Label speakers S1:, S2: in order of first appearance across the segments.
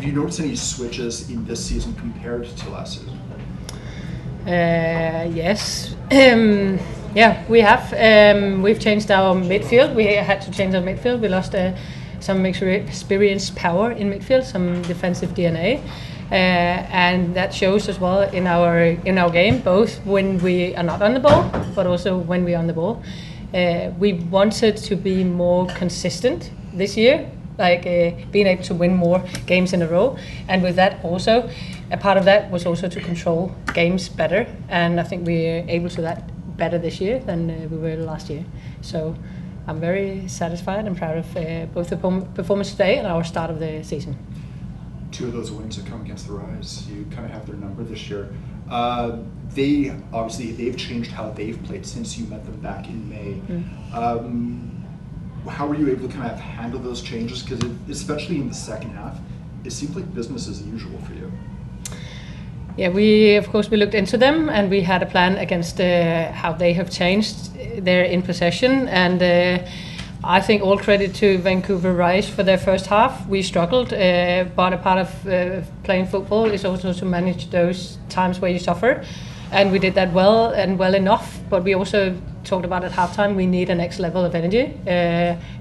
S1: Have you noticed any switches in this season compared to last season?
S2: Yes. Yeah, we have. We've changed our midfield. We had to change our midfield. We lost some experienced power in midfield, some defensive DNA, and that shows as well in our game, both when we are not on the ball, but also when we are on the ball. We wanted to be more consistent this year, like being able to win more games in a row, and with that also, a part of that was also to control games better, and I think we're able to that better this year than we were last year. So I'm very satisfied and proud of both the performance today and our start of the season.
S1: Two of those wins have come against the Rise. You kind of have their number this year. They've changed how they've played since you met them back in May. How were you able to kind of handle those changes? Because especially in the second half, it seemed like business as usual for you.
S2: Yeah, we looked into them, and we had a plan against how they have changed their in possession, and I think all credit to Vancouver Rise for their first half. We struggled, but a part of playing football is also to manage those times where you suffer, and we did that well and well enough. But we also talked about at halftime we need a next level of energy.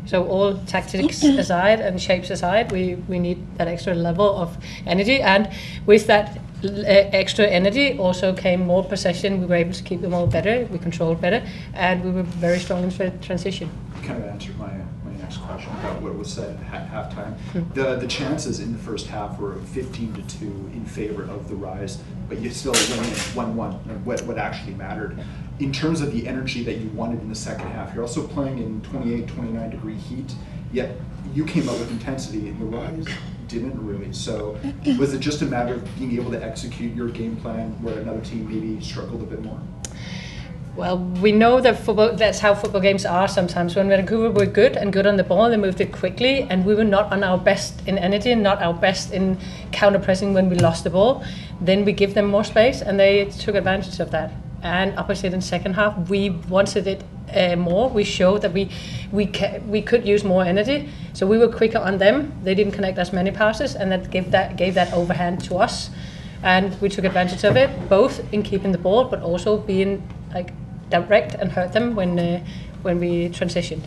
S2: So all tactics aside and shapes aside, we need that extra level of energy, and with that extra energy also came more possession. We were able to keep them all better, we controlled better, and we were very strong in transition.
S1: You kind of answered my next question about what was said at halftime. The chances in the first half were 15-2 in favor of the Rise, but you still winning it 1-1, what actually mattered. In terms of the energy that you wanted in the second half, you're also playing in 28, 29 degree heat, yet you came out with intensity and the Rise didn't really. So was it just a matter of being able to execute your game plan where another team maybe struggled a bit more?
S2: Well, we know that that's how football games are sometimes. When Vancouver were good on the ball, they moved it quickly, and we were not on our best in energy, not our best in counter-pressing when we lost the ball. Then we give them more space, and they took advantage of that. And opposite in second half, we wanted it more. We showed that we could use more energy, so we were quicker on them. They didn't connect as many passes, and that gave that overhand to us, and we took advantage of it, both in keeping the ball, but also being like direct and hurt them when we transitioned.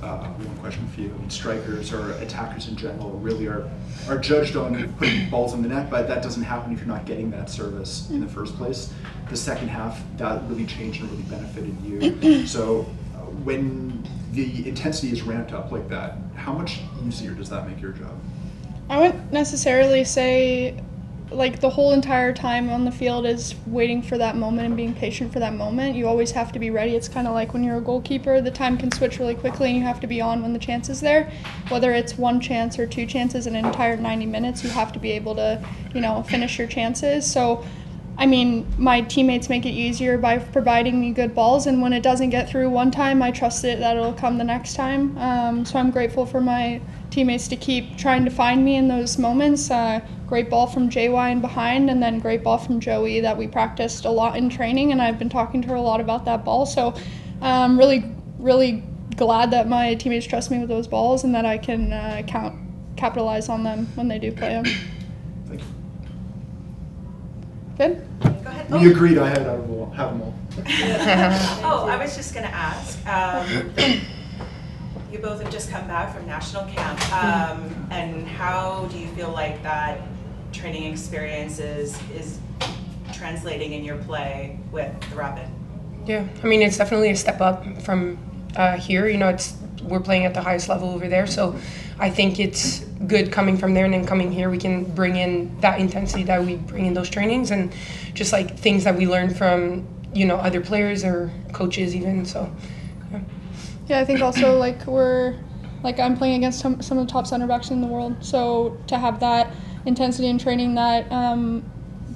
S1: One question for you. Strikers or attackers in general really are judged on putting balls in the net, but that doesn't happen if you're not getting that service in the first place. The second half, that really changed and really benefited you. So when the intensity is ramped up like that, how much easier does that make your job?
S3: I wouldn't necessarily say like the whole entire time on the field is waiting for that moment and being patient for that moment. You always have to be ready. It's kind of like when you're a goalkeeper, the time can switch really quickly and you have to be on when the chance is there. Whether it's one chance or two chances in an entire 90 minutes, you have to be able to, finish your chances. So, I mean, my teammates make it easier by providing me good balls, and when it doesn't get through one time, I trust that it'll come the next time. So I'm grateful for my teammates to keep trying to find me in those moments. Great ball from JY in behind, and then great ball from Joey that we practiced a lot in training, and I've been talking to her a lot about that ball. So I'm really glad that my teammates trust me with those balls and that I can capitalize on them when they do play them.
S1: Thank you.
S3: Good?
S4: Go ahead.
S1: We agreed I had have them all.
S4: I was just going to ask. You both have just come back from national camp, and how do you feel like that training experience is translating in your play with the Rapid?
S5: Yeah, I mean, it's definitely a step up from here. We're playing at the highest level over there, so I think it's good coming from there, and then coming here we can bring in that intensity that we bring in those trainings, and just like things that we learn from other players or coaches even. So
S3: yeah, I think also I'm playing against some of the top center backs in the world, so to have that intensity in training, that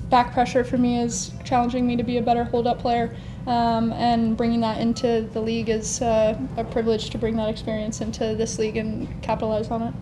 S3: back pressure for me is challenging me to be a better hold-up player, and bringing that into the league is a privilege to bring that experience into this league and capitalize on it.